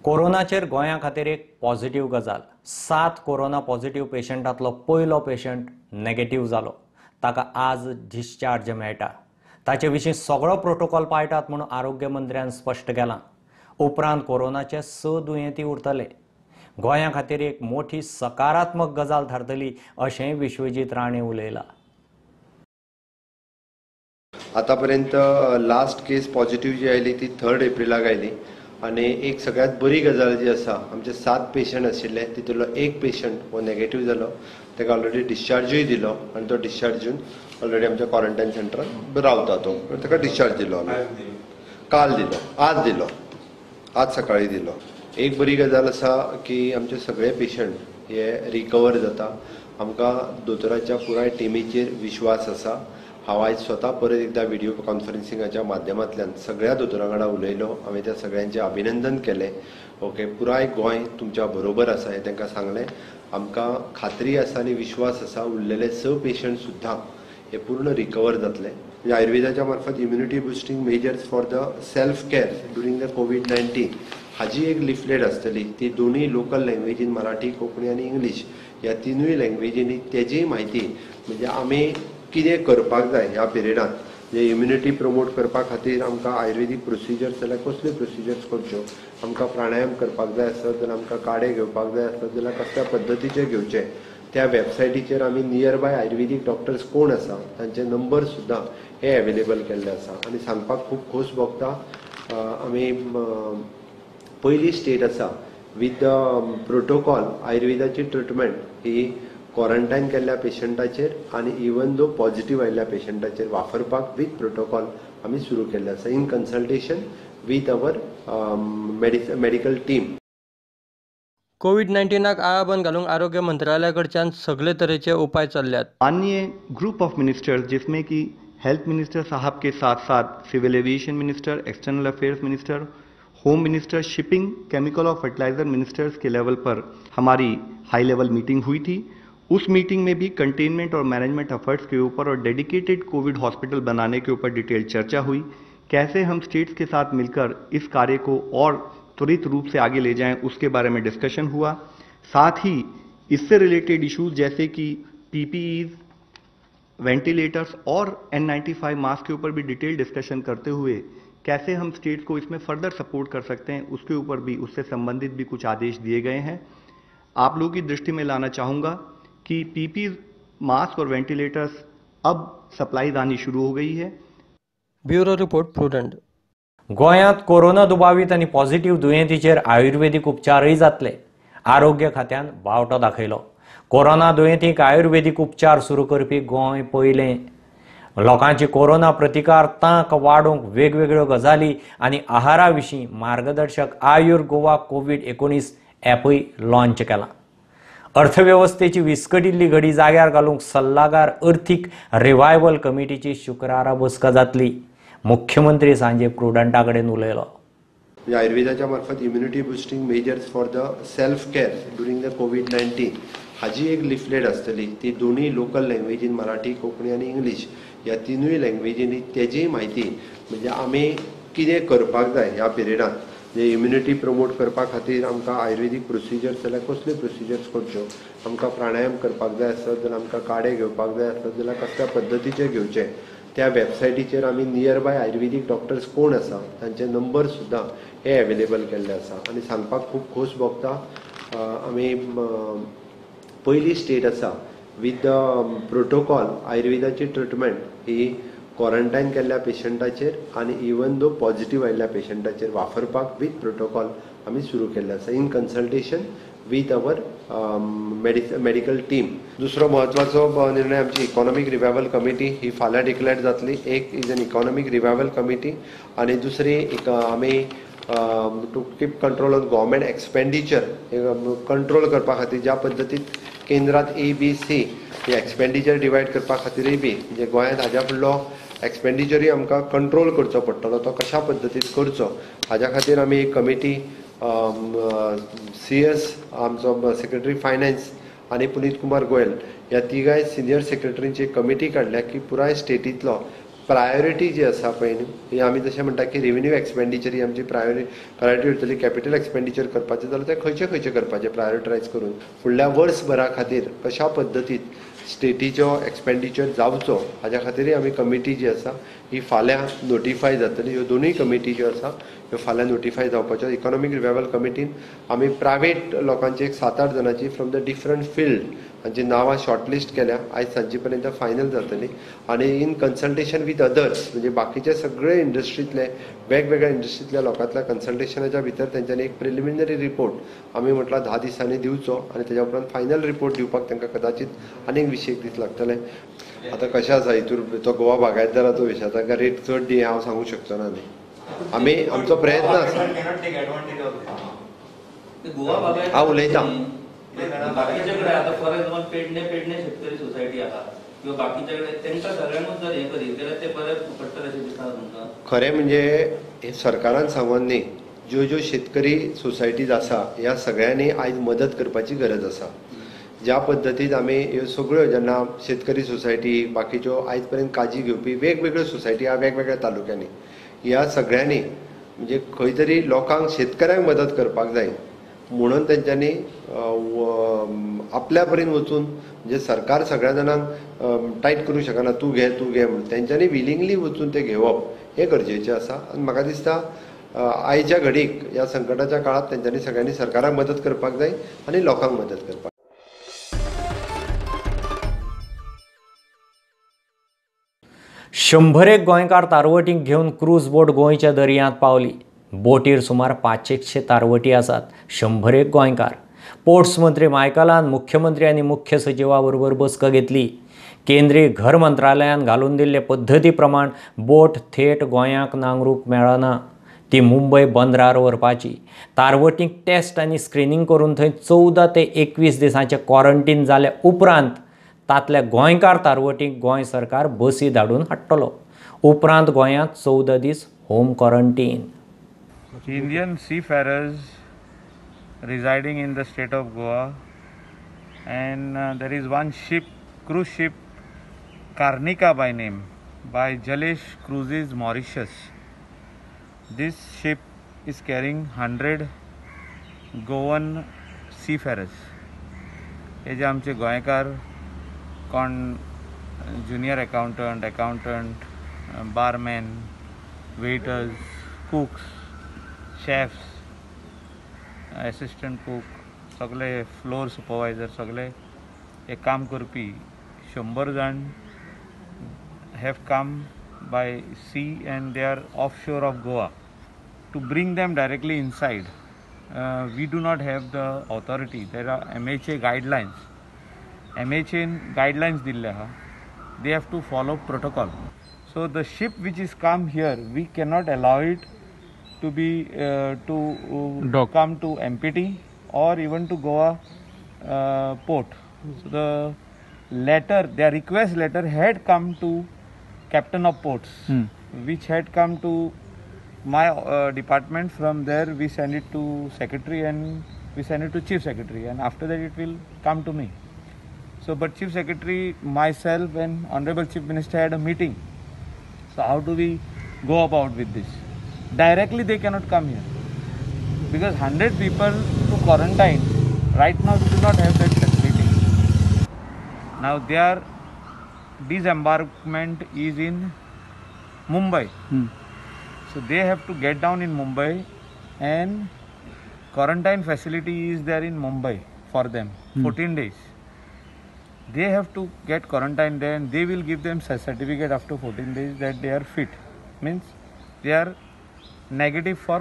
कोरोनाचेर गोंया खातीर एक पॉझिटिव्ह गजाल। 7 कोरोना पॉझिटिव्ह पेशंटांतलो पयलो पेशंट नेगेटिव्ह जालो। ताका आज डिस्चार्ज मेळटा। ताचे विशीं सगळो प्रोटोकॉल पाळटात म्हूण आरोग्य मंत्र्यान स्पश्ट केलां। उपरांत कोरोनाचे 6 दुयेंती उरतले। गोंया खातीर एक मोठी सकारात्मक गजाल थारतली अशेंय विश्वजीत राणे उलयला। आतापर्यंत लास्ट केस पॉझिटिव्ह जी आयली ती 3 एप्रिलाक आयली आणि एक सगळ्यात बरी गजाल जी आसा, आमचे 7 पेशंट आशिल्ले तितूंतलो एक पेशंट हो नेगेटिव्ह जालो। ताका ऑलरेडी डिस्चार्जूय दिलो आणि तो डिस्चार्ज घेवन ऑलरेडी आमच्या क्वारंटायन सेंटरात रावता। तो ताका डिस्चार्ज दिलो आमी काल दिलो, आज सकाळी दिलो। एक बरी गजाल आसा की आमचे सगळे पेशंट हे रिकवर जाता। आमकां दोतोराच्या पुराय टिमीचेर विश्वास आसा। हांव आयज स्वता परत एकदा व्हिडिओ कॉन्फरन्सिंगाच्या माध्यमांतल्यान सगळ्या दोतोरां वांगडा उलयलो। हांवें त्या सगळ्यांचे अभिनंदन केलें। ओके, पुराय गोंय तुमच्या बरोबर आसा हें तांकां सांगलें। आमकां खात्री आसा आनी विश्वास आसा उरलेले 6 पेशंट सुद्दां हे पूर्ण रिकवर जातले। म्हणजे आयुर्वेदाच्या मार्फत immunity boosting measures for the self care during the कोविड-19 हाजी एक लिफलेट आसतली। ती दोन्ही लोकल लँग्वेजीन मराठी, कोंकणी आनी इंग्लीश ह्या तिनूय लँग्वेजींनी तेजी म्हायती म्हणजे आमी कितें करपाक जाय ह्या पिरियडांत, जे इम्युनिटी प्रमोट करपा खातीर आमकां आयुर्वेदीक प्रोसिजर्स जाल्यार कसल्यो प्रोसिजर्स करच्यो, आमकां प्राणायाम करपाक जाय आसत जाल्यार आमकां काडे घेवपाक जाय आसत जाल्यार कसल्या पद्दतीचे घेवचे, त्या वेबसायटीचेर आमी नियर बाय आयुर्वेदीक डॉक्टर्स कोण आसा तांचे नंबर सुद्दां हे अवेलेबल केल्ले आसा। आनी सांगपाक खूब खोस भोगता, आमी पयली स्टेट आसा विथ द प्रोटोकॉल आयुर्वेदाची ट्रिटमेंट ही क्वारंटायन केल्ल्या पेशंटाचेर आनी इवन दो पॉझिटिव्ह आयिल्ल्या पेशंटाचेर वापरपाक विथ प्रोटोकॉल आमी सुरू केल्ले आसा in consultation with our medical team. कोविड-19 आळाबंद घालूंक आरोग्य मंत्रालयाकडच्यान सगळे तरेचे उपाय चल्ल्यात। माननीय ग्रुप ऑफ मिनिस्टर्स जिसमें कि हेल्थ मिनिस्टर साहब के साथ साथ civil aviation minister, external affairs minister, home minister, shipping, chemical और फर्टिलाइजर मिनिस्टर्स के लेवल पर हमारी हाई लेवल मीटिंग हुई थी। उस मीटिंग में भी कंटेनमेंट और मैनेजमेंट एफर्ट्स के ऊपर और डेडिकेटेड कोविड हॉस्पिटल बनाने के ऊपर डिटेल चर्चा हुई। कैसे हम स्टेट्स के साथ मिलकर इस कार्य को और त्वरित रूप से आगे ले जाएं उसके बारे में डिस्कशन हुआ। साथ ही इससे रिलेटेड इश्यूज जैसे कि पीपीईज, वेंटिलेटर्स और N95 मास्क के ऊपर भी डिटेल डिस्कशन करते हुए कैसे हम स्टेट्स को इसमें फर्दर सपोर्ट कर सकते हैं उसके ऊपर भी, उससे संबंधित भी कुछ आदेश दिए गए हैं। आप लोगों की दृष्टि में लाना चाहूँगा कि पीपी मास्क और वेंटिलेटर्स अब सप्लाई आनी शुरू हो गई है। Bureau report prudent. गोंयांत कोरोना दुबावित आनी पॉझिटिव्ह दुयेंतींचेर आयुर्वेदीक उपचारय जातले। आरोग्य खात्यान वावटो दाखयलो। कोरोना दुयेंतींक आयुर्वेदीक उपचार सुरू करपी गोंय पयलें। लोकांची कोरोना प्रतिकार तांक वाडोवंक वेगवेगळ्यो गजाली आनी आहारा विशीं मार्गदर्शक आयुर गोवा कोविड-19 ॲपय लॉन्च केलां। अर्थवेवस्थेची विस्कटिल्ली घडी जाग्यार घालूंक सल्लागार अर्थीक रिवायवल कमिटीची शुक्रारा बसका जातली। मुख्यमंत्री सांजे प्रुडंटा कडेन उलयलो। आयुर्वेदाच्या मार्फत immunity boosting measures for the self care during the कोविड-19 हाजी एक लिफलेट आसतली। ती दोन्ही लोकल लँग्वेजीन मराठी, कोंकणी आनी इंग्लीश ह्या तिनूय लँग्वेजींनी तेजी म्हायती म्हणजे आमी कितें करपाक जाय ह्या पिरियडांत, जे इम्युनिटी प्रमोट करपा खातीर आमकां आयुर्वेदीक प्रोसिजर्स जाल्यार कसल्यो प्रोसिजर्स करच्यो, आमकां प्राणायाम करपाक जाय आसत जाल्यार आमकां काडे घेवपाक जाय आसत जाल्यार कसल्या पद्दतीचे घेवचे, त्या वेबसायटीचेर आमी नियर बाय आयुर्वेदीक डॉक्टर्स कोण आसा तांचे नंबर सुद्दां हे अवेलेबल केल्ले आसा। आनी सांगपाक खूब खोस भोगता, आमी पयली स्टेट आसा विथ द प्रोटोकॉल आयुर्वेदाची ट्रिटमेंट ही क्वारंटायन केल्ल्या पेशंटाचेर आनी इवन दो पॉझिटिव्ह आयिल्ल्या पेशंटाचेर वापरपाक विथ प्रोटोकॉल आमी सुरू केल्ले आसा in consultation with our medical team. दुसरो महत्वाचो निर्णय आमची इकॉनॉमिक रिवायवल कमिटी ही फाल्यां डिक्लेअर जातली। एक is an economic revival committee आनी दुसरी आमी to keep control on government expenditure control करपा खातीर ज्या पद्दतीन केंद्रांत ABC ही एक्सपेंडिचर डिवायड करपा खातीरय बी म्हणजे गोंयांत हाज्या फुडलो एक्सपेंडिचरूय आमकां कंट्रोल करचो पडटलो, तो कशा पद्दतीन करचो हाज्या खातीर आमी एक कमिटी CS आमचो सेक्रेटरी फायनान्स आनी पुनीत कुमार गोयल ह्या तिगाय सिनियर सेक्रेटरींची एक कमिटी काडल्या की पुराय स्टेटींतलो प्रायोरिटी जी आसा पळय न्ही ही आमी जशें म्हणटा की रेव्हेन्यू एक्सपेंडिचर ही आमची प्रायोरिटी उरतली. कॅपिटल एक्सपेंडिचर करपाचें जाल्यार ते खंयचे करपाचे प्रायोरिटायज करून फुडल्या वर्सभरा खातीर कशा पद्दतीन स्टेटीचो एक्सपेंडिचर जावचो हाज्या खातीरय आमी कमिटी जी आसा ही फाल्यां नोटिफाय जातली. ह्यो दोनूय कमिटी ज्यो आसा ह्यो फाल्यां नोटिफाय जावपाच्यो. इकॉनॉमीक रिवायवल कमिटीन आमी प्रायवेट लोकांची एक 7-8 जाणांची फ्रॉम द डिफरंट फिल्ड हांची नांवां शॉर्टलिस्ट केल्या. आयज सांजे पर्यंत फायनल जातली आनी इन कन्सल्टेशन विथ अदर्स म्हणजे बाकीचे सगळे इंडस्ट्रींतले वेगवेगळ्या इंडस्ट्रींतल्या लोकांतल्या कन्सल्टेशनाच्या भितर तेंच्यांनी एक प्रिलिमिनरी रिपोर्ट आमी म्हटला 10 दिसांनी दिवचो आनी तेच्या उपरांत फायनल रिपोर्ट दिवपाक तांकां कदाचित आनीक 20 दीस लागतले. आतां कशें आसा हितूर तो गोवा बागायतदाराचो विशय तांकां रेट चड दी हांव सांगूं शकचो ना न्ही. आमी आमचो प्रयत्न आसा. हांव उलयतां. बाकीचे कडेन आतां फॉर एक्झाम्पल पेडणे शेतकरी सोसायटी आहा किंवा बाकीचे कडेन तेंकां सगळ्यांकूच जर हें करीत जाल्यार ते बरें पडटलें अशें दिसता तुमकां. खरें म्हणजे हे सरकारान सांगून न्ही ज्यो शेतकरी सोसायटीज आसा ह्या सगळ्यांनी आयज मदत करपाची गरज आसा. ज्या पद्दतीन आमी ह्यो सगळ्यो जेन्ना शेतकरी सोसायटी बाकीच्यो आयज पर्यंत काजी घेवपी वेगवेगळ्यो सोसायटी आहा वेगवेगळ्या तालुक्यांनी ह्या सगळ्यांनी म्हणजे खंय तरी लोकांक शेतकऱ्यांक मदत करपाक जाय म्हणून तेंच्यांनी आपल्या परीन वचून म्हणजे सरकार सगळ्या जाणांक टायट करूंक शकना तूं घे म्हणून तेंच्यांनी विलिंगली वचून ते घेवप हें गरजेचें आसा. आनी म्हाका दिसता आयच्या घडीक ह्या संकटाच्या काळात तेंच्यांनी सगळ्यांनी सरकाराक मदत करपाक जाय आनी लोकांक मदत करपाक. शंभरेक गोंयकार तारवटीक घेवन क्रूज बोट गोंयच्या दर्यांत पावली. बोटीर सुमार 500 तारवटी आसात. 100 गोंयकार. पोर्ट्स मंत्री मायकलान मुख्यमंत्री आनी मुख्य सचिवा बरोबर बसका घेतली. केंद्रीय घर मंत्रालयान घालून दिल्ले पद्दती प्रमाण बोट थेट गोंयांक नांगरूंक मेळना. ती मुंबय बंदरार व्हरपाची. तारवटीक टेस्ट आनी स्क्रिनींग करून थंय 14 ते 21 दिसांचे क्वॉरंटीन जाले उपरांत तातल्या गोंयकार तारवटीक गोंय सरकार बसी धाडून हाडटलो. उपरांत गोंयांत 14 दीस home quarantine. Indian seafarers residing in the state of Goa, and there is one ship, cruise ship Karnika by name, by Jalesh Cruises Mauritius. This ship is carrying 100 Goan seafarers. हे जे आमचे गोंयकार कोण junior accountant, barman, waiters, cooks, chefs, assistant cook, सगळे floor supervisor सगळे हे काम करपी 100 जाण have come by sea and they are off shore of Goa to bring them directly inside. We do not have the authority. There are MHA guidelines. MHA guidelines दिल्ले आहा. They have to follow protocol. So the ship which is come here we cannot allow it to be come to MPT or even to Goa port. So the letter, their request letter had come to captain of ports, which had come to my department. From there we send it to secretary and we send it to chief secretary, and after that it will come to me. So but chief secretary, myself and honorable chief minister had a meeting. So how do we go about with this? Directly they cannot come here because 100 people to quarantine right now we do not have that facility. Now their disembarkment is in Mumbai. So they have to get down in Mumbai and quarantine facility is there in Mumbai for them 14 days. They have to get quarantine there and they will give them certificate after 14 days that they are fit, means they are negative for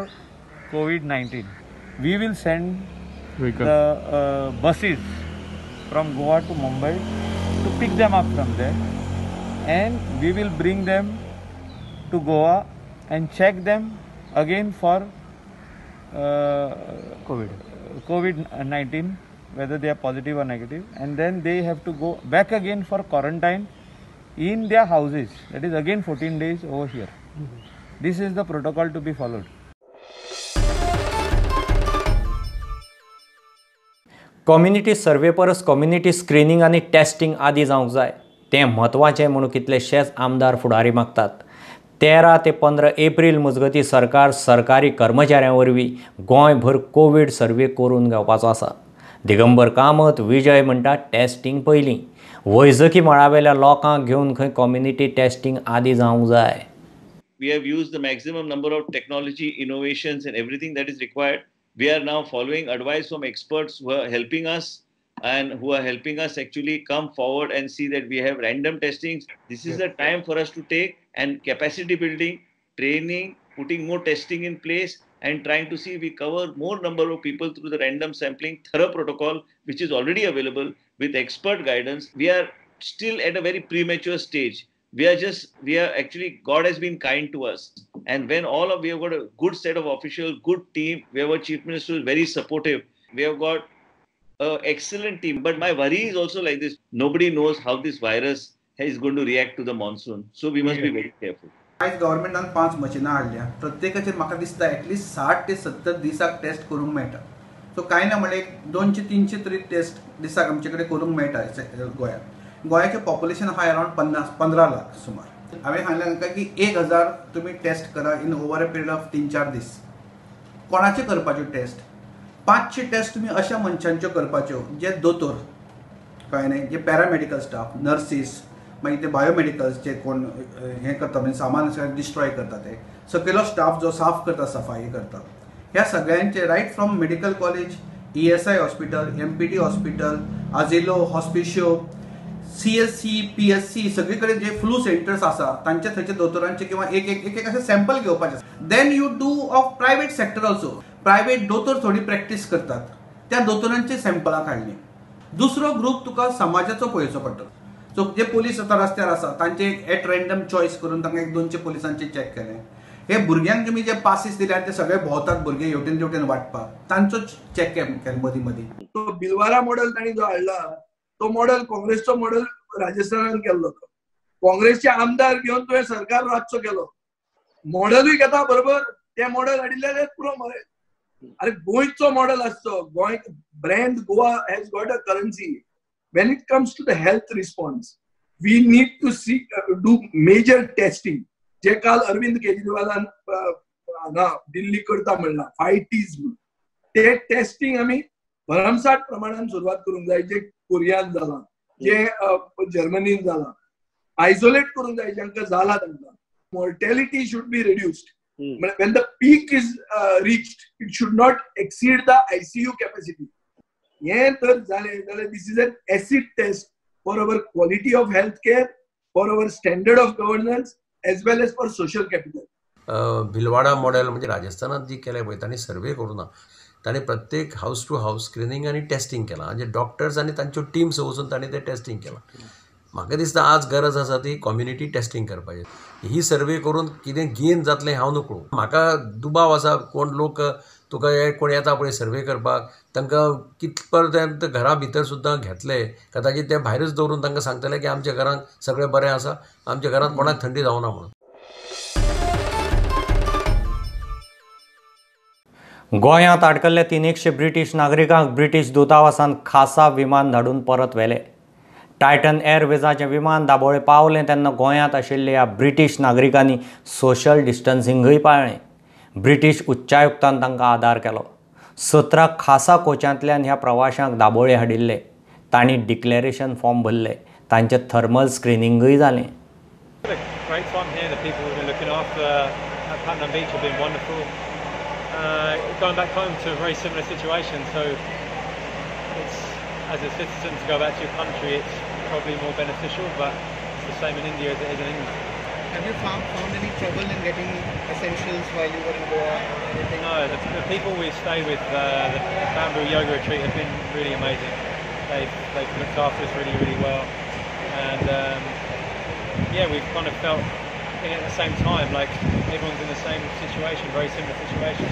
COVID-19. We will send the buses from Goa to Mumbai to pick them up from there, and we will bring them to Goa and check them again for COVID-19, whether they are positive or negative, and then they have to go back again for quarantine in their houses. That is again 14 days over here. This is the protocol to be followed. Community survey परस community screening आनी testing आदी जावंक जाय. तें म्हत्वाचें म्हणून कितलेशेच आमदार फुडारी मागतात. 13 ते 15 एप्रील मजगतीं सरकार सरकारी कर्मचाऱ्यां वरवीं गोंयभर कोवीड सर्वे करून घेवपाचो आसा. दिगंबर कामत विजय म्हणटा टेस्टिंग पयलीं. वैजकी मळावेल्या लोकांक घेवन खंय कम्युनिटी टेस्टिंग आदी जावंक जाय. We have used the maximum number of technology innovations and everything that is required. We are now following advice from experts who are helping us actually come forward and see that we have random testings. This is the time for us to take and capacity building, training, putting more testing in place and trying to see if we cover more number of people through the random sampling thorough protocol which is already available with expert guidance. We are still at a very premature stage. We are actually, God has been kind to us. And when we have got a good set of officials, good team, we have a chief minister who is very supportive. We have got an excellent team. But my worry is also like this. Nobody knows how this virus is going to react to the monsoon. So we must be very careful. आज गव्हर्नमेंटान 5 मशिनां हाडल्या. प्रत्येकाचेर म्हाका दिसता at least 60 ते 70 दिसाक taste करूंक मेळटा. So कांय ना म्हणल्यार 200-300 तरी टेस्ट दिसाक आमचे कडेन करूंक मेळटा गोंयांत. गोंयाचें पॉप्युलेशन आहा अरावंड 15 लाख सुमार. हांवें सांगलें तांकां की 1000 तुमी टेस्ट करा in over a period of 3-4 दीस. कोणाचे करपाच्यो टेस्ट? 500 टेस्ट तुमी अशा मनशांच्यो करपाच्यो जे दोतोर, कळ्ळें न्ही, जे पॅरामेडिकल स्टाफ, नर्सीस, मागीर ते बायोमेडिकल्स जे कोण हें करता म्हणजे सामान डिस्ट्रॉय करता ते सकयलो स्टाफ जो साफ करता, सफाई करता, ह्या सगळ्यांचे right from medical college, ESI hospital, MPT hospital, Azilo, Hospicio, CSC, PSC सगळे कडेन जे फ्लू सेंटर्स आसा तांचे थंयचे दोतोरांचे किंवा एक अशें सॅम्पल घेवपाचे. Then you do of private sector also. Private दोतोर थोडी प्रॅक्टीस करतात, त्या दोतोरांचे सॅम्पलां काडली. दुसरो ग्रूप तुका समाजाचो पळोवचो पडटा. सो जे पोलीस आतां रस्त्यार आसा तांचे एट रँडम चॉयस करून तांकां 1-2 पोलिसांचे चॅक केले. हे भुरग्यांक तुमी जे पासीस दिल्यात ते सगळे भोंवतात भुरगे हेवटेन तेवटेन वाटपाक, तांचो चॅक केले मदीं मदीं. तो बिलवारा मॉडेल तांणी जो हाडला तो मॉडेल काँग्रेसचो मॉडेल राजस्थानान केल्लो. काँग्रेसचे आमदार घेवन तुवें सरकार रातचो केलो. मॉडेलूय घेता बरोबर, ते मॉडेल हाडिल्ले पुरो मरे. अरे गोंयचो मॉडेल आसचो. Goa brand Goa has got a currency. When it comes to the health response, we need to do major testing. जे काल अरविंद केजरीवालान दिल्ली करता म्हणला 5 Ts म्हणून, ते टेस्टिंग आमी भरमसाट प्रमाणात सुरवात करूंक जाय. जे कोरियान जाला, जे जर्मनीन जाला, आयसोलेट करूंक जाय जांकां जाला तांकां. Mortality should be reduced. When the peak is reached, it should not exceed the ICU capacity. हे तर झाले जाल्यार this is an acid test for our quality of health care, for our standard of governance as well as for social capital. Bhilwara model म्हणजे राजस्थानात जी केलें पळय तांणी सर्वे करूं ना. तांणी प्रत्येक हाऊस टू हाऊस स्क्रिनींग आनी टेस्टिंग केलां. म्हणजे डॉक्टर्स आनी तांच्यो टिम्स वचून तांणी तें टेस्टिंग केलां. म्हाका दिसता आज गरज आसा ती कम्युनिटी टेस्टिंग करपाची. ही सर्वे करून कितें गेन जातलें हांव नकळो. म्हाका दुबाव आसा. कोण लोक तुका कोण येता पळय सर्वे करपाक, तांकां कितपर्यंत घरा भितर सुद्दां घेतले कदाचित ते भायरच दवरून तांकां सांगतले की आमच्या घरांत सगळें बरें आसा, आमच्या घरांत कोणाक थंडी जावना म्हणून. गोंयांत आडकल्ल्या 300 ब्रिटीश नागरिकांक ब्रिटीश दूतावासान खासा विमान धाडून परत व्हेले. टायटन एअरवेजाचें विमान दाबोळे पावलें तेन्ना गोंयांत आशिल्ल्या ह्या ब्रिटीश नागरिकांनी सोशल डिस्टन्सिंगूय पाळ्ळें. ब्रिटीश उच्चायुक्तान तांकां आदार केलो. 17 खासा कोचांतल्यान ह्या प्रवाशांक दाबोळे हाडिल्ले. तांणी डिक्लेरेशन फॉर्म भरले. तांचें थर्मल स्क्रिनींगूय जालें. As a citizen to go back to your country, it's probably more beneficial, but it's the same in India as it is in England. Have you found any trouble in getting essentials while you were in Goa? No, the people we stayed with, the Bamboo Yoga Retreat, have been really amazing. They've looked after us really, really well, and yeah, we've kind of felt at the same time like everyone's in the same situation, very similar situation.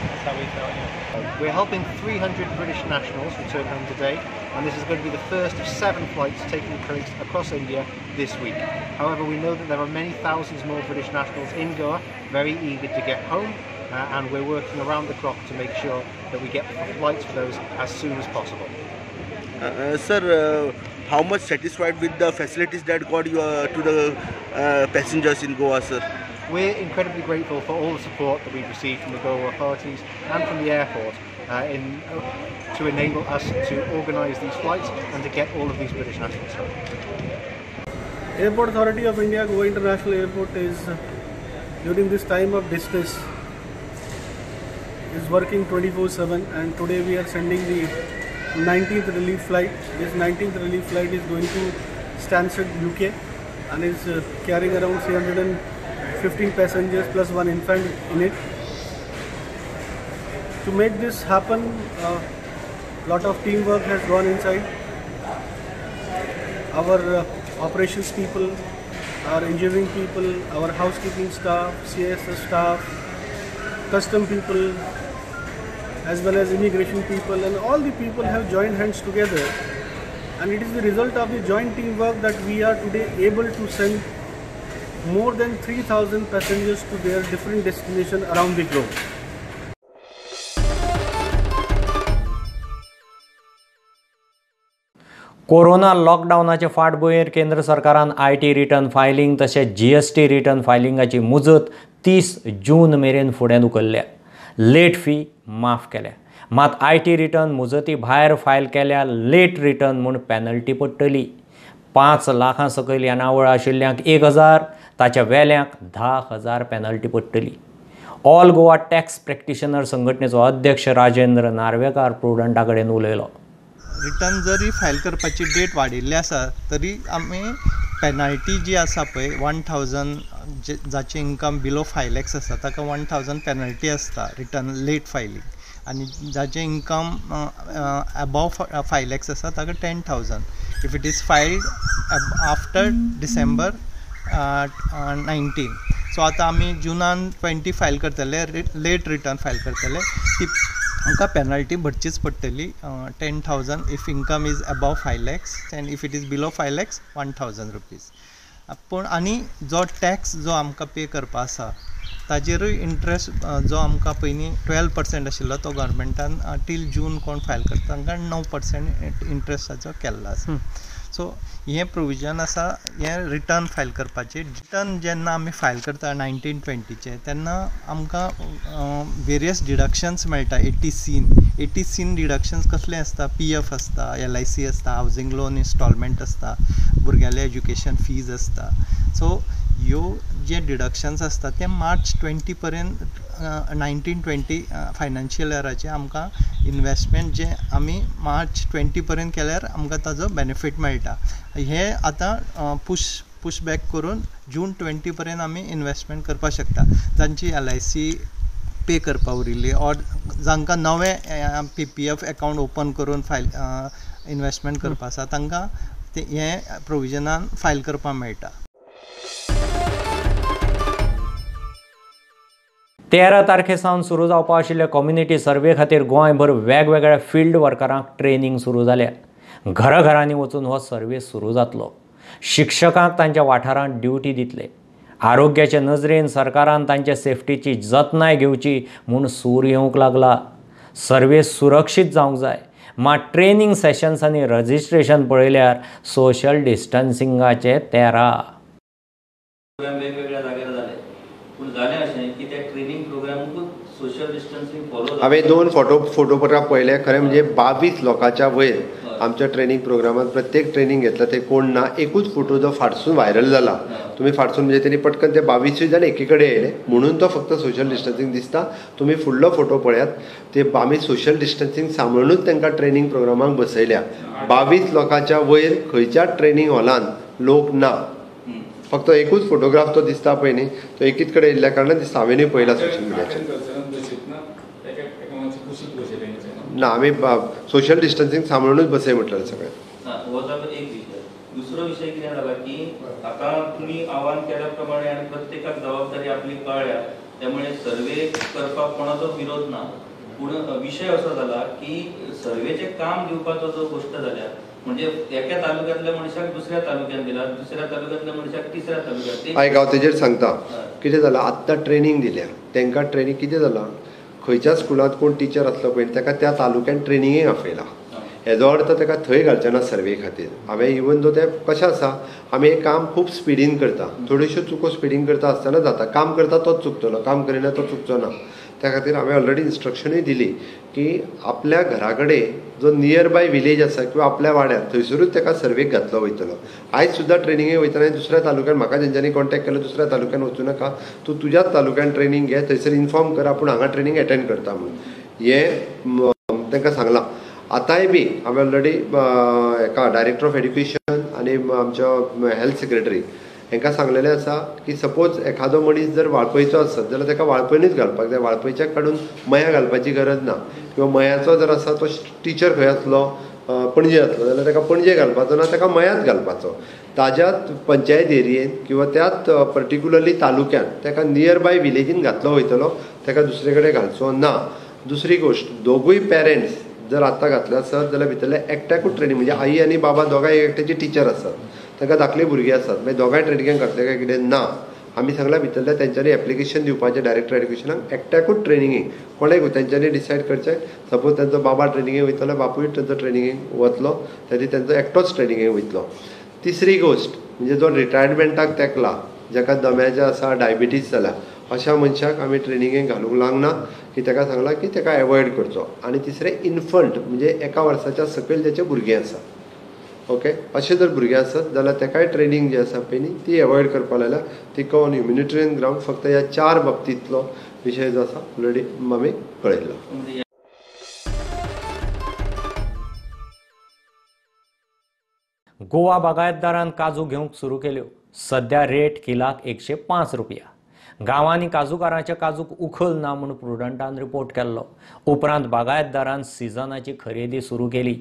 That's how we felt. Yeah. We're helping 300 British nationals return home today, and this is going to be the first of 7 flights taking place across India this week. However, we know that there are many thousands more British nationals in Goa, very eager to get home, and we're working around the clock to make sure that we get flights for those as soon as possible. Sir, how much satisfied with the facilities that got you to the passengers in Goa, sir? We're incredibly grateful for all the support that we've received from the Goa authorities and from the airport to enable us to organise these flights and to get all of these British nationals home. Airport Authority of India Goa International Airport is during this time of distress is working 24/7, and today we are sending the 19th relief flight. This 19th relief flight is going to Stansted, UK, and is carrying around 315 passengers plus one infant in it. To make this happen, a lot of teamwork has gone inside. Our operations people, our engineering people, our housekeeping staff, CSS staff, custom people, as well as immigration people, and all the people have joined hands together, and it is the result of the joint teamwork that we are today able to send more than 3,000 passengers to their different destinations around the globe. Corona लॉकडावनाचे फाटभुंयेर केंद्र सरकारान IT return filing तशेंच GST return फायलिंगाची मुजत 30 जून मेरेन फुडें धुकल्ल्या. Late fee माफ केल्या. मात IT रिटर्न मुजती भायर फायल केल्या लेट रिटर्न म्हूण पेनल्टी पडटली. 5 लाखां सकयल येणावळ आशिल्ल्यांक 1000, ताच्या वेल्यांक 10,000 पेनल्टी पडटली. ऑल गोवा टॅक्स प्रॅक्टिशनर संघटनेचो अध्यक्ष राजेंद्र नार्वेकार प्रुडंटा कडेन उलयलो. रिटर्न जरी फायल करपाची डेट वाडिल्ली आसा तरी आमी पेनल्टी जी आसा पळय 1000 जाचे इनकम बिलो 5 lakhs आसा ताका 1000 पेनल्टी आसता रिटर्न लेट फायलिंग, आनी जाचे इनकम अबव 5 lakhs आसा ताका 10,000 if it is filed after December 19. So आतां आमी जुनान 20 फायल करतले लेट रिटर्न फायल करतले, ती आमकां पेनल्टी भरचीच पडटली 10,000 if income is above 5 lakhs and if it is below 5 lakhs 1,000 rupees. पूण आनी जो टॅक्स जो आमकां पे करपा आसा ताजेरूय इंट्रस्ट जो आमकां पयलीं 12% आशिल्लो तो गव्हर्मेंटान टील जून कोण फायल करता तांकां 9% इंट्रस्टाचो केल्लो आसा. सो हें प्रोविजन आसा हें रिटर्न फायल करपाचें. रिटर्न जेन्ना आमी फायल करता 19-20चे तेन्ना आमकां वेरियस डिडक्शन्स मेळटा. 80 सीन डिडक्शन्स कसले आसता? PF आसता, LIC आसता, हावजींग लोन इन्स्टॉलमेंट आसता, भुरग्याले एज्युकेशन फीज आसता. सो ह्यो जे डिडक्शन्स आसता ते मार्च 20 पर्यंत 19-20 फायनान्शियल इयराचे आमकां इन्वेस्टमेंट जे आमी मार्च 20 पर्यंत केल्यार आमकां ताजो बेनिफीट मेळटा. हे आतां पुशबॅक करून जून 20 पर्यंत आमी इन्वेस्टमेंट करपाक शकता. जांची LIC पे करपा उरिल्ली ऑर जांकां नवें PPF अकावंट ओपन करून इन्वेस्टमेंट करपा आसा तांकां हे प्रोविजनान फायल करपाक मेळटा. 13 तारखेसावन सुरू जावपा आशिल्ल्या कम्युनिटी सर्वे खातीर गोंयभर वेगवेगळ्या फील्ड वर्करांक ट्रेनिंग सुरू जाल्या. घराघरांनी वचून हो सर्वे सुरू जातलो. शिक्षकांक तांच्या वाठारांत ड्युटी दितले. आरोग्याचे नजरेन सरकारान तांच्या सेफ्टीची जतनाय घेवची म्हूण सूर येवंक लागला. सर्वे सुरक्षीत जावंक जाय, मात ट्रेनिंग सेशन्सांनी रजिस्ट्रेशन पळयल्यार सोशल डिस्टन्सिंगाचे 13. वेगवेगळ्या जाग्यार जाले पूण जालें अशें की त्या ट्रेनिंग प्रोग्रामाकूच सोशल डिस्टन्सिंग फॉलो. हांवें 2 फोटोग्राफ पळयले. खरें म्हणजे 22 लोकांच्या वयर आमच्या ट्रेनिंग प्रोग्रामात प्रत्येक ट्रेनिंग घेतला ते कोण ना. एकूच फोटो जो फाटसून व्हायरल जाला, तुमी फाटसून म्हणजे तेणी पटकन ते 22 जाण एकी कडेन येयले म्हणून तो फक्त सोशल डिस्टन्सिंग दिसता. तुमी फुडलो फोटो पळयात, ते आमी सोशल डिस्टन्सिंग सांबाळूनच तांकां ट्रेनिंग प्रोग्रामाक बसयल्या. 22 लोकांच्या वयर खंयच्याच ट्रेनिंग हॉलान लोक ना. फक्त एकूच फोटोग्राफ तो दिसता पळय न्ही, तो एकीच कडेन येयल्ल्या कारणान दिसता. हांवेनूय पळयला सोशल मिडियाचेर. ना, आमी सोशल डिस्टन्सिंग सांबाळूनच बसय म्हटलें सगळें. हो जालो एक विशय. दुसरो विशय कितें जाला की आतां तुमी आव्हान केल्या प्रमाणे आनी प्रत्येकाक जबाबदारी आपली कळ्ळ्या, त्यामुळे सर्वे करपाक कोणाचो विरोध ना. पूण विशय असो जाला की सर्वेचें काम दिवपाचो जो गोश्ट जाल्या म्हणजे एका तालुक्यांतल्या मनशाक दुसऱ्या तालुक्यात दिला, दुसऱ्या तालुक्यांतल्या मनशाक तिसऱ्या तालुक्यात. आयक हांव तेजेर सांगता कितें जालां. आत्तां ट्रेनिंग दिल्या तांकां. ट्रेनिंग कितें जालां, खंयच्या स्कुलांत कोण टिचर आसलो पळय ताका त्या तालुक्यान ट्रेनिंगेक आपयला. हेजो अर्थ ताका थंय घालचें ना सर्वे खातीर. हांवें इवन दो तें कशें आसा, आमी एक काम खूब स्पिडीन करता, थोड्योश्यो चुको स्पिडीन करता आसतना जाता. काम करता तोच चुकतलो, काम करिना तो चुकचो ना. त्या खातीर हांवें ऑलरेडी इन्स्ट्रक्शनूय दिली की आपल्या घरा कडेन जो नियर बाय विलेज आसा किंवा आपल्या वाड्यार थंयसरूच ताका सर्वेक घातलो वयतलो. आयज सुद्दां ट्रेनिंगेक वयतना दुसऱ्या तालुक्यान म्हाका जेंच्यांनी कॉन्टॅक्ट केलो दुसऱ्या तालुक्यान वचूं नाका, तूं तुज्याच तालुक्यान ट्रेनिंग घे, थंयसर इन्फॉर्म कर आपूण हांगा ट्रेनिंग एटेंड करता म्हणून. हें तांकां सांगलां. आतांय बी हांवें ऑलरेडी हेका डायरेक्टर ऑफ एड्युकेशन आनी आमचो हेल्थ सेक्रेटरी हांकां सांगलेलें आसा की सपोज एखादो मनीस जर वाळपयचो आसत जाल्यार ताका वाळपयनूच घालपाक जाय, वाळपयच्या काडून मया घालपाची गरज ना. किंवा मयाचो जर आसा तो टिचर खंय आसलो, पणजे आसलो जाल्यार ताका पणजे घालपाचो ना, ताका मयाच घालपाचो. ताज्याच पंचायत एरियेंत किंवा त्याच पर्टिक्युलरली तालुक्यान ताका नियर बाय विलेजीन घातलो वयतलो, ताका दुसरे कडेन घालचो ना. दुसरी गोश्ट, दोगूय पेरंट्स जर आतां घातले आसत जाल्यार भितरले एकट्याकूच ट्रेनिंग, म्हणजे आई आनी बाबा दोगांय एकट्याची टिचर आसत, ताका धाकली भुरगीं आसात, मागीर दोगांय ट्रेनिंगेक घातले काय कितें ना. आमी सांगला भितरल्या तेंच्यांनी एप्लिकेशन दिवपाचें डायरेक्टर एड्युकेशनाक एकट्याकूच ट्रेनिंगेक, कोणेक तेंच्यांनी डिसायड करचें. सपोज तेंचो बाबा ट्रेनिंगेक वयतलो, बापूय तेंचो ट्रेनिंगेक वतलो, तेदी तेंचो एकटोच ट्रेनिंगेक वयतलो. तिसरी गोश्ट म्हणजे जो रिटायरमेंटाक तेंकला, जाका दम्याचें आसा, डायबिटीज जाला, अशा मनशाक आमी ट्रेनिंगेक घालूंक लावना, की ताका सांगलां की ताका एवॉयड करचो. आनी तिसरें इन्फंट म्हणजे 1 वर्साच्या सकयल जेचे भुरगें आसा, ओके, अशें जर भुरगें आसत जाल्यार ताकाय ट्रेनिंग जी आसा पळय न्ही ती एवॉयड करपा लायल्या. तिका ऑन ह्युमॅनिटेरियन ग्रावंड फक्त ह्या 4 बाबतींतलो विशय जो आसा ऑलरेडी आमी कळयल्लो. गोवा बागायतदारान काजू घेवंक सुरू केल्यो. सध्या रेट किलाक 105 रुपया. गांवांनी काजूकारांच्या काजूक उखल ना म्हूण प्रुडंटान रिपोर्ट केल्लो. उपरांत बागायतदारान सिजनाची खरेदी सुरू केली.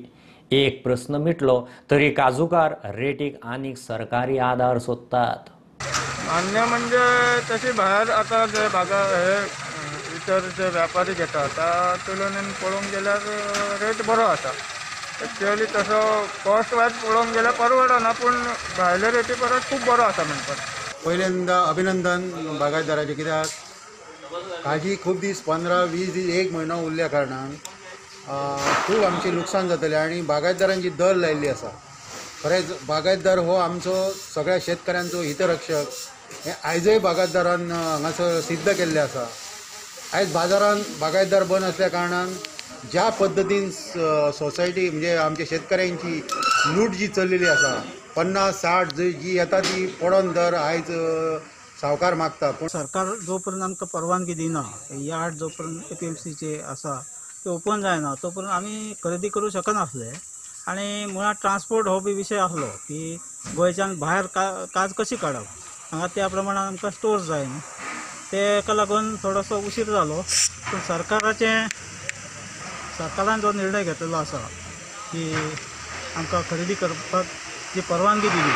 एक प्रस्न मिटलो तरी काजूकार रेटीक आनीक सरकारी आदार सोदतात. मान्य म्हणजे तशी भायर आतां जे इतर जे व्यापारी घेतात त्या तुलनेन पळोवंक गेल्यार रेट बरो आसा. एक्चुअली तसो कॉस्ट वायज पळोवंक गेल्यार परवडना, पूण भायले रेटी परस खूब बरो आसा म्हणटात. पहिल्यांदा अभिनंदन बागायतदाराचे, कित्याक काजी खूब दीस 15-20 दीस 1 म्हयनो उरल्या कारणान खूब आमची लुकसाण जातलें. आनी बागायतदारांची दर लायिल्ली आसा. खरेंच बागायतदार हो आमचो सगळ्या शेतकऱ्यांचो हितरक्षक. हें आयजय बागायतदारान हांगासर सिद्ध केल्लें आसा. आयज बाजारांत बागायतदार बंद आसल्या कारणान ज्या पद्दतीन सोसायटी म्हणजे आमच्या शेतकऱ्यांची लूट जी चल्लेली आसा, 50-60 जी येता ती पडोन दर आयज सावकार मागता. पूण सरकार जो पर्यंत आमकां परवानगी दिना, यार्ड जो पर्यंत APMCचे आसा ते ओपन जायना तो पर्यंत आमी खरेदी करूं शकनासले. आनी मुळात ट्रान्सपोर्ट हो बी विशय आसलो की गोंयच्यान भायर काज कशी काडप, हांगा त्या प्रमाणान आमकां स्टोर्स जाय न्ही, तेका लागून थोडोसो उशीर जालो. पूण सरकारान जो निर्णय घेतलेलो आसा की आमकां खरेदी करपाक जी परवानगी दिली,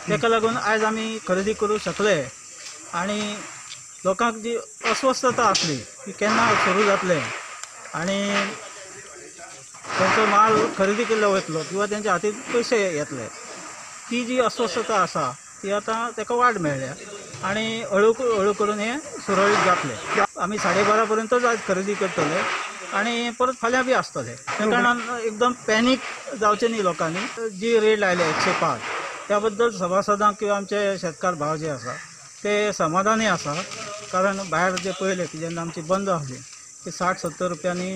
तेका लागून आयज आमी खरेदी करूं शकले. आनी लोकांक जी अस्वस्थता आसली की केन्ना सुरू जातलें आनी तेंचो माल खरेदी केल्लो वयतलो किंवा तेंच्या हातींत पयशे येतले, ती जी अस्वस्थता आसा ती आतां ताका वाड मेळ्ळ्या. आनी हळू करून हें सुरळीत जातलें. आमी 12:30 पर्यंतच आयज खरेदी करतले आनी परत फाल्यां बी आसतले. त्या कारणान एकदम पॅनीक जावचें न्ही लोकांनी. जी रेट लायले 105 त्या बद्दल सभासदांक किंवा आमचे शेतकार भाव जे आसा ते समाधानी आसा. कारण भायर जे पयले की जेन्ना आमची बंद आसली ते 60-70 रुपयांनी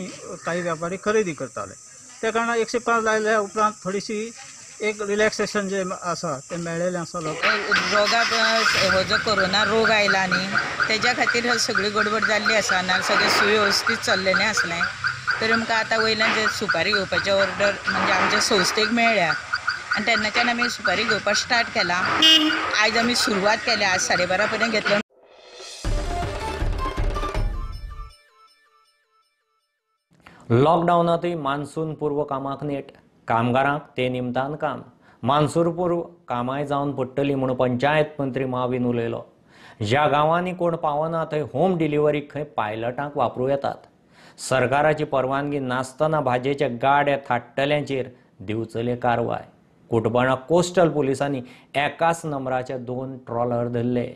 काही व्यापारी खरेदी करताले. त्या कारणान 105 लायल्या उपरांत थोडीशी एक रिलॅक्सेशन जे आसा ते मेळ्ळेलें आसा लोकांक. रोगाक हो जो कोरोना रोग आयला न्ही तेज्या खातीर सगळी गडबड जाल्ली आसा. ना सगळें सुवेवस्थीत चल्लेलें आसलें. तरी आमकां आतां वयल्यान जे सुपारी घेवपाचे ऑर्डर म्हणजे आमच्या संस्थेक मेळ्ळ्या आनी तेन्नाच्यान आमी सुपारी घेवपाक स्टार्ट केलां. आयज आमी सुरवात केल्या. आज 12:30 पर्यंत घेतलो. लॉकडावनातूय मान्सून पूर्व कामाक नेट. कामगारांक ते निमतान काम. मान्सून पूर्व कामाय जावन पडटली म्हूण पंचायत मंत्री माविन उलयलो. ज्या गांवांनी कोण पावना थंय होम डिलिव्हरीक खंय पायलटांक वापरूं येतात. सरकाराची परवानगी नासतना भाजयेच्या गाड्या थाट्टल्यांचेर दिवचले कारवाय. कुटबणा कोस्टल पुलिसांनी एकाच नंबराचे 2 ट्रॉलर धरले.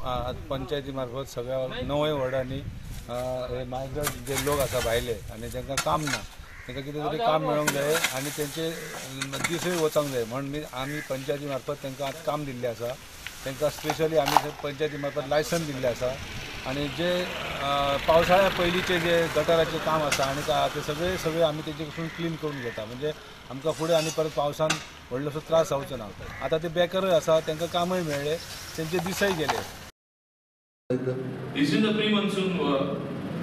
आज पंचायती मार्फत सगळ्या 9 वॉर्डांनी हे मायग्रंट जे लोक आसा भायले आनी तांकां काम ना तांकां कितें तरी काम मेळोंक जाय आनी तेंचे दिसूय वचोंक जाय म्हणून आमी पंचायती मार्फत तांकां आज काम दिल्लें आसा. तांकां स्पेशली आमी पंचायती मार्फत लायसन दिल्लें आसा आनी जे पावसाळ्या पयलींचे जे गटाराचें काम आसा आनी ते सगळे आमी तेजे कडसून क्लीन करून घेता म्हणजे आमकां फुडें आनी परत पावसान व्हडलोसो त्रास जावचो ना. आतां ते बेकारूय आसा तांकां कामय मेळ्ळें तेंचे दिसय गेले. This is the pre-monsoon work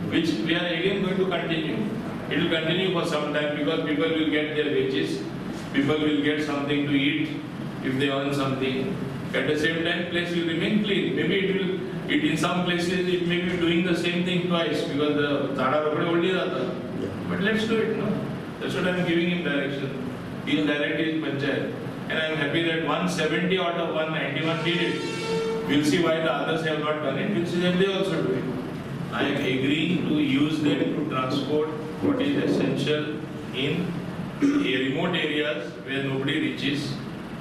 which we are again going to continue. It will continue for some time because people will get their wages, people will get something to eat if they earn something. At the same time, place will remain clean. Maybe it in some places it may be doing the same thing twice because the झाडा रोपडे ओढली जातात. But let's do it, no? That's what I'm giving him direction. He'll direct his panchayat, and I'm happy that 170 out of 191 did it. We'll see why the others have not done it. We'll see that they also do it. I am agreeing to use them to transport what is essential in remote areas where nobody reaches.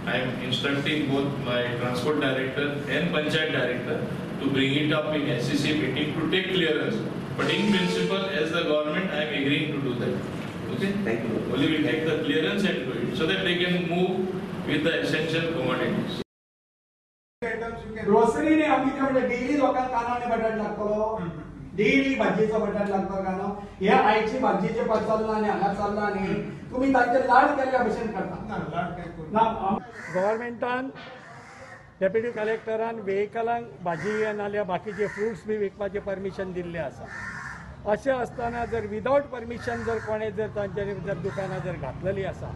I am instructing both my transport director and panchayat director to bring it up in SCC meeting to take clearance. But in principle, as the government, I am agreeing to do that. Okay? Thank you. Only we take the clearance and do it so that they can move with the essential commodities. Grocery ने आमी ते म्हणजे daily लोकांक कांदो आनी बटाट लागतलो, daily भाजयेचो बटाट लागतलो कांदो. हे आयची भाजयेचे पास चल्ला आनी हांगा चल्ला आनी तुमी तांचे लाड केल्ल्या भशेन करता. गव्हर्मेंटान डेप्युटी कलेक्टरान व्हेकलांक भाजी नाल्यार बाकीचे फ्रुट्स बी विकपाचे परमिशन दिल्ले आसा. अशें आसतना जर विदाउट परमिशन जर कोणें जर तांच्यानी जर दुकानां जर घातलेली आसा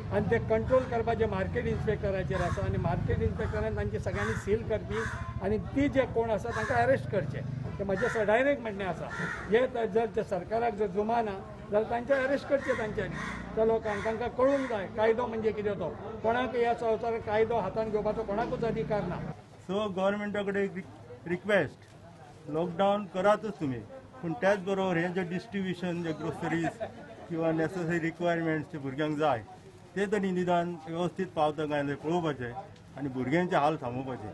आनी ते कंट्रोल करपाचे मार्केट इन्स्पेक्टराचेर आसा आनी मार्केट इन्स्पेक्टरान तांचे सगळ्यांनी सील करची आनी ती जे कोण आसा तांकां अरेस्ट करचे. ते म्हजें डायरेक्ट म्हणणें आसा. हे जर सरकाराक जर जुमाना जाल्यार तांचे अरेस्ट करचे तांच्यांनी. त्या लोकांक तांकां कळूंक जाय कायदो म्हणजे कितें तो. कोणाक ह्या संवसाराक कायदो हातान घेवपाचो कोणाकूच अधिकार ना. सो गव्हर्मेंटा कडेन एक रिक्वेस्ट, लॉकडावन करातच तुमी, पूण त्याच बरोबर हे जे डिस्ट्रिब्युशन जे ग्रोसरीज किंवा नेसेसरी रिक्वायरमेंट्स जे भुरग्यांक जाय ते तरी निदान व्यवस्थित पावता काय नाही पळोवपाचें आनी भुरग्यांचे हाल थांबोवपाचे.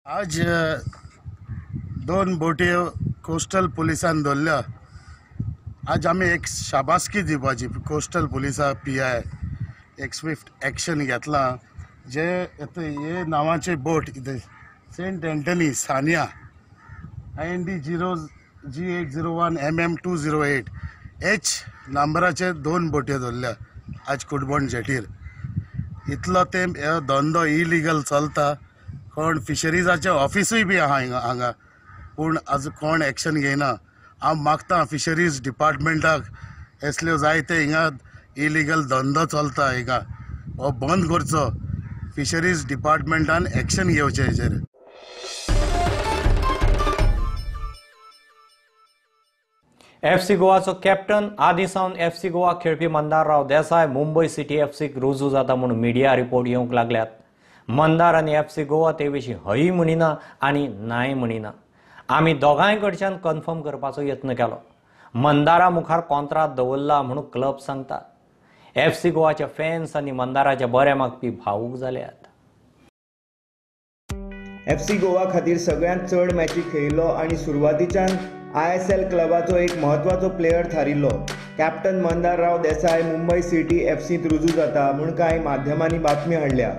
आज 2 बोट्यो कोस्टल पुलिसान दवरल्या. आज आमी एक शाबासकी दिवपाची कोस्टल पुलिसा PI एक स्विफ्ट एक्शन घेतला. जे हे नांवाचे boat saint Antony Sania IND 0G801 MM208 H नंबराचे 2 बोट्यो दवरल्या आज कुडबोण जेटीर. इतलो ते धंदो इलिगल चलता. कोण फिशरीजाचे ऑफिसूय बी आहा हांगा पूण आज कोण एक्शन घेयना. हांव मागता फिशरीज डिपार्टमेंटाक असल्यो जायते हिंगा इलिगल धंदो चलता हिंगा हो बंद करचो. फिशरीज डिपार्टमेंटान एक्शन घेवचें हेचेर. FC गोवाचो कॅप्टन आदी सावन FC गोवा खेळपी मंदारराव देसाय मुंबय सिटी FCक रुजू जाता म्हूण मिडिया रिपोर्ट येवंक लागल्यात. मंदार आनी FC गोवा ते विशीं हयी म्हणिना आनी नाय म्हणिना. आमी दोगांय कडच्यान कन्फर्म करपाचो यत्न केलो. मंदारा मुखार कॉन्ट्राक्ट दवरला म्हणून क्लब सांगता. FC गोवाचे फॅन्स आनी मंदाराचे बरे मागपी भावूक जाल्यात. FC गोवा खातीर सगळ्यांत चड मॅची खेळिल्लो आनी सुरवातीच्यान ISL क्लबाचो एक म्हत्वाचो प्लेयर थारिल्लो कॅप्टन मंदारराव देसाय मुंबय सिटी FCत रुजू जाता म्हूण कांय माध्यमांनी बातमी हाडल्या.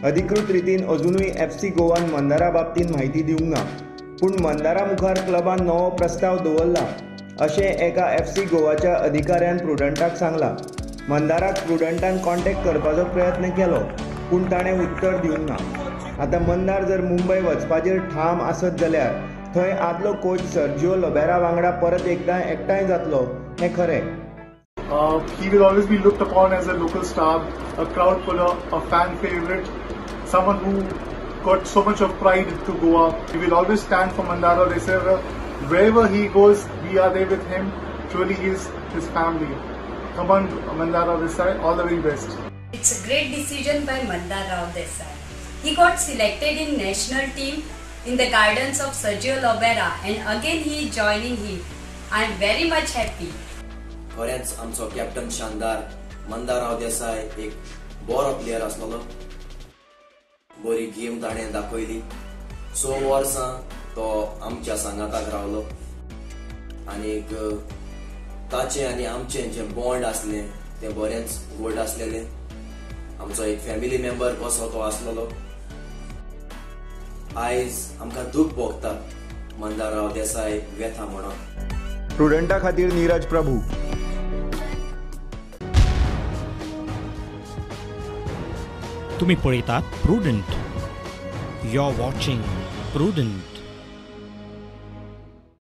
अधिकृत रितीन अजूनय FC गोवान मंदारा बाबतींत म्हायती दिवंक ना. पूण मंदारा मुखार क्लबान नवो प्रस्ताव दवरला अशें एका FC गोवाच्या अधिकाऱ्यान प्रुडंटाक सांगलां. मंदाराक प्रुडंटान कॉन्टॅक्ट करपाचो प्रयत्न केलो पूण ताणें उत्तर दिवंक ना. आतां मंदार जर मुंबय वचपाचेर ठाम आसत जाल्यार थंय आदलो कोच सर्जिओ लोबेरा वांगडा परत एकदां एकठांय जातलो हें खरें. He will always be looked upon as a local star, a crowd puller, a fan favorite, someone who got so much of pride to Goa. He will always stand for Mandara Desai. Wherever he goes, we are there with him. Truly, he is his family. Come on, Mandara Desai, all the very best. It's a great decision by Mandara Desai. He got selected in national team in the guidance of Sergio Lobera and again he is joining him. I am very much happy. खरेंच आमचो captain शानदार मंदारराव देसाय एक बरो player आसलो. बरी game ताणें दाखयली. 6 वर्सां तो आमच्या सांगाताक रावलो आनीक ताचे आनी आमचें जें बॉन्ड आसलें तें बरेंच गोड आसलेलें. आमचो एक फॅमिली मेंबर कसो तो आसलेलो. आयज आमकां दूख भोगता मंदाराव देसाय व्यथा म्हणून. प्रुडंटा खातीर नीरज प्रभू. तुम्ही पळयतात Prudent. You are watching prudent.